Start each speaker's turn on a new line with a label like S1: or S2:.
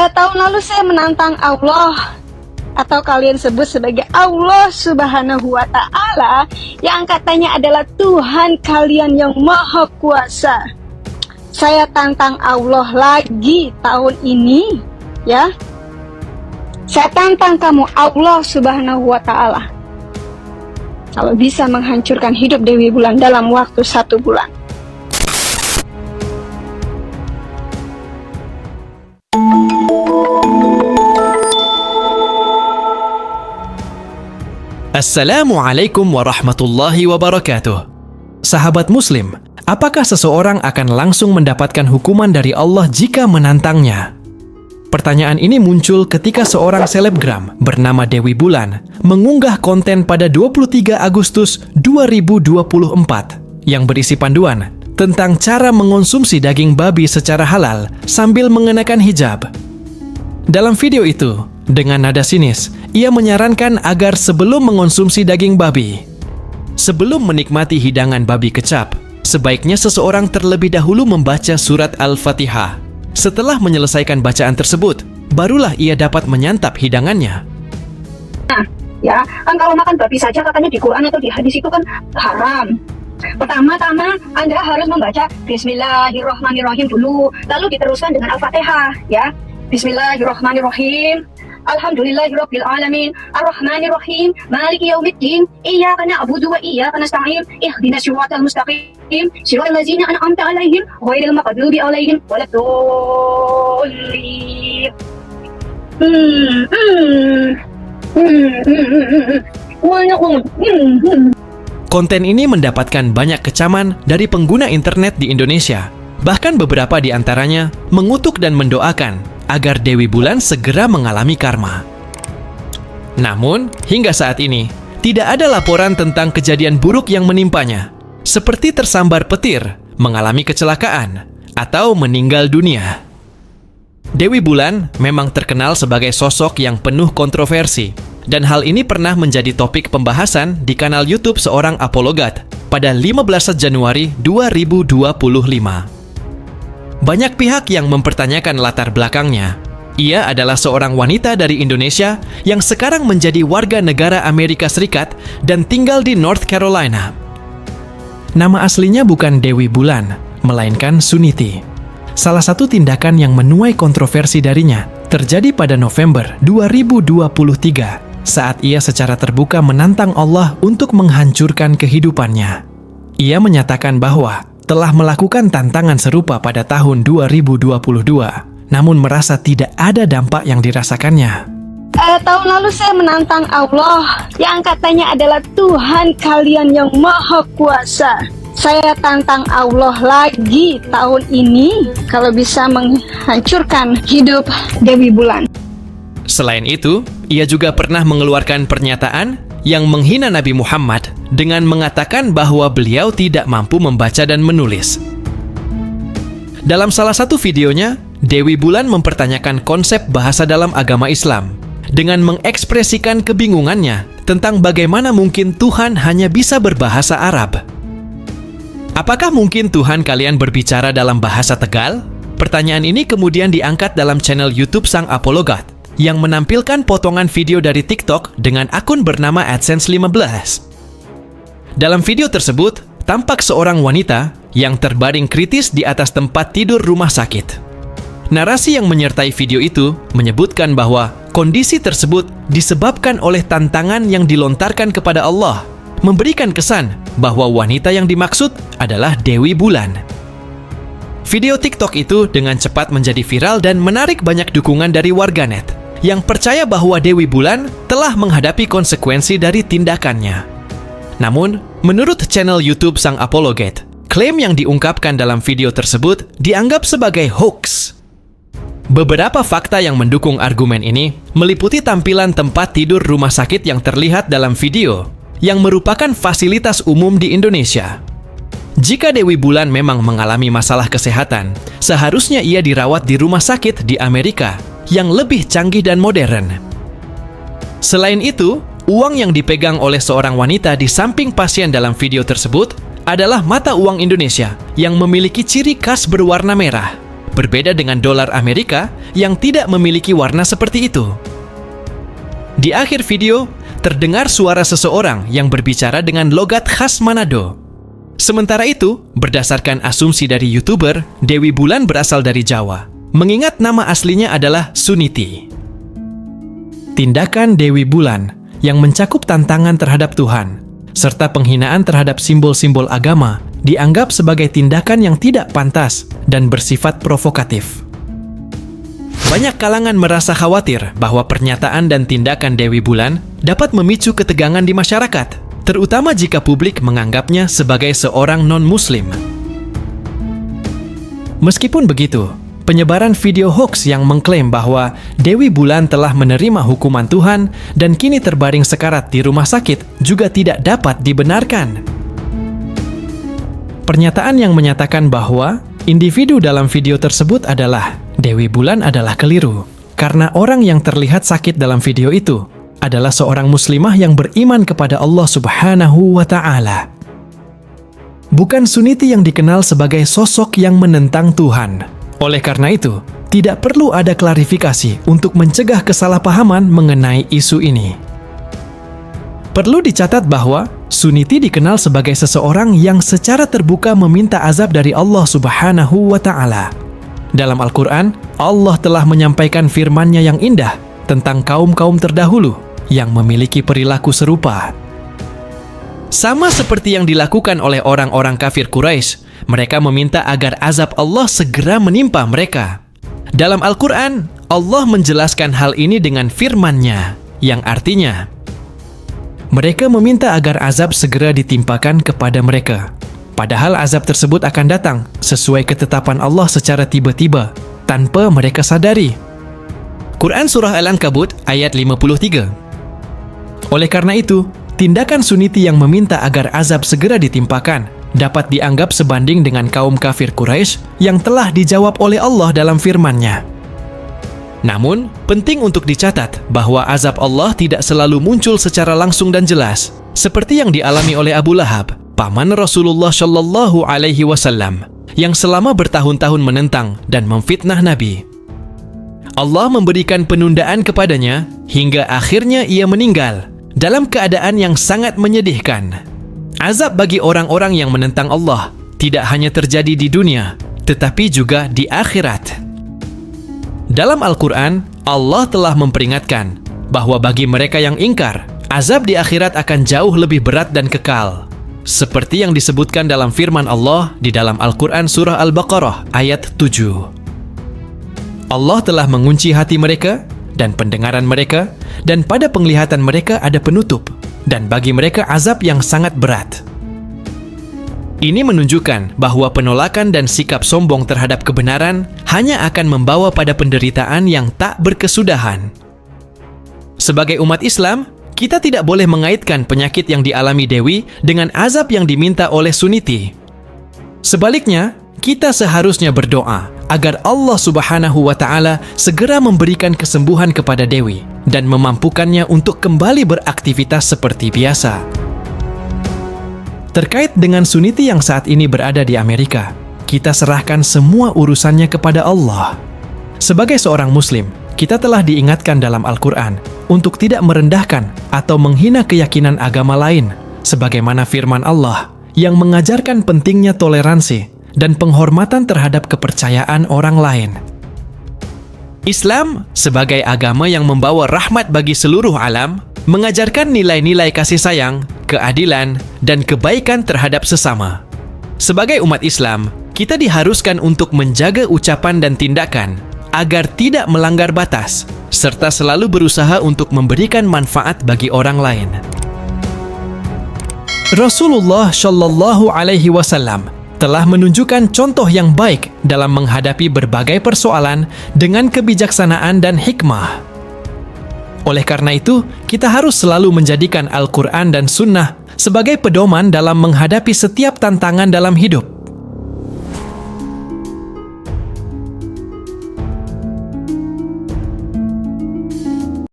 S1: Tahun lalu saya menantang Allah, atau kalian sebut sebagai Allah Subhanahu wa Ta'ala, yang katanya adalah Tuhan kalian yang Maha Kuasa. Saya tantang Allah lagi tahun ini, ya. Saya tantang kamu, Allah Subhanahu wa Ta'ala, kalau bisa menghancurkan hidup Dewi Bulan dalam waktu 1 bulan.
S2: Assalamualaikum warahmatullahi wabarakatuh. Sahabat Muslim, apakah seseorang akan langsung mendapatkan hukuman dari Allah jika menantangnya? Pertanyaan ini muncul ketika seorang selebgram bernama Dewi Bulan mengunggah konten pada 23 Agustus 2024 yang berisi panduan tentang cara mengonsumsi daging babi secara halal sambil mengenakan hijab. Dalam video itu, dengan nada sinis, ia menyarankan agar sebelum mengonsumsi daging babi, sebelum menikmati hidangan babi kecap, sebaiknya seseorang terlebih dahulu membaca surat Al-Fatihah. Setelah menyelesaikan bacaan tersebut, barulah ia dapat menyantap hidangannya.
S1: Nah, ya, kan kalau makan babi saja katanya di Quran atau di hadis itu kan haram. Pertama-tama Anda harus membaca Bismillahirrahmanirrahim dulu, lalu diteruskan dengan Al-Fatihah, ya. Bismillahirrahmanirrahim. Alhamdulillahirabbil alamin, arrahmanirrahim, maliki yaumiddin, iyyaka na'budu wa iyyaka nasta'in, ihdinas siratal mustaqim, siratal ladzina an'amta 'alaihim, ghairil maghdubi alaihim waladdallin.
S2: Konten ini mendapatkan banyak kecaman dari pengguna internet di Indonesia. Bahkan beberapa di antaranya mengutuk dan mendoakan agar Dewi Bulan segera mengalami karma. Namun, hingga saat ini, tidak ada laporan tentang kejadian buruk yang menimpanya, seperti tersambar petir, mengalami kecelakaan, atau meninggal dunia. Dewi Bulan memang terkenal sebagai sosok yang penuh kontroversi, dan hal ini pernah menjadi topik pembahasan di kanal YouTube seorang apologat pada 15 Januari 2025. Banyak pihak yang mempertanyakan latar belakangnya. Ia adalah seorang wanita dari Indonesia yang sekarang menjadi warga negara Amerika Serikat dan tinggal di North Carolina. Nama aslinya bukan Dewi Bulan, melainkan Suniti. Salah satu tindakan yang menuai kontroversi darinya terjadi pada November 2023 saat ia secara terbuka menantang Allah untuk menghancurkan kehidupannya. Ia menyatakan bahwa telah melakukan tantangan serupa pada tahun 2022, namun merasa tidak ada dampak yang dirasakannya.
S1: Tahun lalu saya menantang Allah, yang katanya adalah Tuhan kalian yang Maha Kuasa. Saya tantang Allah lagi tahun ini, kalau bisa menghancurkan hidup Dewi Bulan.
S2: Selain itu, ia juga pernah mengeluarkan pernyataan yang menghina Nabi Muhammad dengan mengatakan bahwa beliau tidak mampu membaca dan menulis. Dalam salah satu videonya, Dewi Bulan mempertanyakan konsep bahasa dalam agama Islam dengan mengekspresikan kebingungannya tentang bagaimana mungkin Tuhan hanya bisa berbahasa Arab. Apakah mungkin Tuhan kalian berbicara dalam bahasa Tegal? Pertanyaan ini kemudian diangkat dalam channel YouTube sang apologat yang menampilkan potongan video dari TikTok dengan akun bernama AdSense 15. Dalam video tersebut, tampak seorang wanita yang terbaring kritis di atas tempat tidur rumah sakit. Narasi yang menyertai video itu menyebutkan bahwa kondisi tersebut disebabkan oleh tantangan yang dilontarkan kepada Allah, memberikan kesan bahwa wanita yang dimaksud adalah Dewi Bulan. Video TikTok itu dengan cepat menjadi viral dan menarik banyak dukungan dari warganet yang percaya bahwa Dewi Bulan telah menghadapi konsekuensi dari tindakannya. Namun, menurut channel YouTube sang apologet, klaim yang diungkapkan dalam video tersebut dianggap sebagai hoax. Beberapa fakta yang mendukung argumen ini meliputi tampilan tempat tidur rumah sakit yang terlihat dalam video, yang merupakan fasilitas umum di Indonesia. Jika Dewi Bulan memang mengalami masalah kesehatan, seharusnya ia dirawat di rumah sakit di Amerika yang lebih canggih dan modern. Selain itu, uang yang dipegang oleh seorang wanita di samping pasien dalam video tersebut adalah mata uang Indonesia yang memiliki ciri khas berwarna merah. berbeda dengan dolar Amerika yang tidak memiliki warna seperti itu. Di akhir video, terdengar suara seseorang yang berbicara dengan logat khas Manado. Sementara itu, berdasarkan asumsi dari YouTuber, Dewi Bulan berasal dari Jawa, mengingat nama aslinya adalah Suniti. Tindakan Dewi Bulan yang mencakup tantangan terhadap Tuhan, serta penghinaan terhadap simbol-simbol agama, dianggap sebagai tindakan yang tidak pantas dan bersifat provokatif. Banyak kalangan merasa khawatir bahwa pernyataan dan tindakan Dewi Bulan dapat memicu ketegangan di masyarakat, terutama jika publik menganggapnya sebagai seorang non-Muslim. Meskipun begitu, penyebaran video hoax yang mengklaim bahwa Dewi Bulan telah menerima hukuman Tuhan dan kini terbaring sekarat di rumah sakit juga tidak dapat dibenarkan. Pernyataan yang menyatakan bahwa individu dalam video tersebut adalah Dewi Bulan adalah keliru, karena orang yang terlihat sakit dalam video itu adalah seorang muslimah yang beriman kepada Allah Subhanahu wa Ta'ala. Bukan Suniti yang dikenal sebagai sosok yang menentang Tuhan. Oleh karena itu, tidak perlu ada klarifikasi untuk mencegah kesalahpahaman mengenai isu ini. Perlu dicatat bahwa Suniti dikenal sebagai seseorang yang secara terbuka meminta azab dari Allah Subhanahu wa Ta'ala. Dalam Al-Quran, Allah telah menyampaikan firman-Nya yang indah tentang kaum-kaum terdahulu yang memiliki perilaku serupa. Sama seperti yang dilakukan oleh orang-orang kafir Quraisy, mereka meminta agar azab Allah segera menimpa mereka. Dalam Al-Quran, Allah menjelaskan hal ini dengan firman-Nya, yang artinya, mereka meminta agar azab segera ditimpakan kepada mereka. Padahal azab tersebut akan datang sesuai ketetapan Allah secara tiba-tiba, tanpa mereka sadari. Quran Surah Al-Ankabut ayat 53. Oleh karena itu, tindakan Suniti yang meminta agar azab segera ditimpakan dapat dianggap sebanding dengan kaum kafir Quraisy yang telah dijawab oleh Allah dalam firman-Nya. Namun, penting untuk dicatat bahwa azab Allah tidak selalu muncul secara langsung dan jelas, seperti yang dialami oleh Abu Lahab, paman Rasulullah Shallallahu Alaihi Wasallam, yang selama bertahun-tahun menentang dan memfitnah Nabi. Allah memberikan penundaan kepadanya hingga akhirnya ia meninggal dalam keadaan yang sangat menyedihkan. Azab bagi orang-orang yang menentang Allah tidak hanya terjadi di dunia, tetapi juga di akhirat. Dalam Al-Quran, Allah telah memperingatkan bahwa bagi mereka yang ingkar, azab di akhirat akan jauh lebih berat dan kekal. Seperti yang disebutkan dalam firman Allah di dalam Al-Quran Surah Al-Baqarah ayat 7. Allah telah mengunci hati mereka dan pendengaran mereka, dan pada penglihatan mereka ada penutup, dan bagi mereka azab yang sangat berat. Ini menunjukkan bahwa penolakan dan sikap sombong terhadap kebenaran hanya akan membawa pada penderitaan yang tak berkesudahan. Sebagai umat Islam, kita tidak boleh mengaitkan penyakit yang dialami Dewi dengan azab yang diminta oleh Suniti. Sebaliknya, kita seharusnya berdoa agar Allah Subhanahu wa Ta'ala segera memberikan kesembuhan kepada Dewi dan memampukannya untuk kembali beraktivitas seperti biasa. Terkait dengan Suniti yang saat ini berada di Amerika, kita serahkan semua urusannya kepada Allah. Sebagai seorang Muslim, kita telah diingatkan dalam Al-Quran untuk tidak merendahkan atau menghina keyakinan agama lain, sebagaimana firman Allah yang mengajarkan pentingnya toleransi dan penghormatan terhadap kepercayaan orang lain. Islam, sebagai agama yang membawa rahmat bagi seluruh alam, mengajarkan nilai-nilai kasih sayang, keadilan, dan kebaikan terhadap sesama. Sebagai umat Islam, kita diharuskan untuk menjaga ucapan dan tindakan agar tidak melanggar batas, serta selalu berusaha untuk memberikan manfaat bagi orang lain. Rasulullah Shallallahu Alaihi Wasallam telah menunjukkan contoh yang baik dalam menghadapi berbagai persoalan dengan kebijaksanaan dan hikmah. Oleh karena itu, kita harus selalu menjadikan Al-Quran dan Sunnah sebagai pedoman dalam menghadapi setiap tantangan dalam hidup.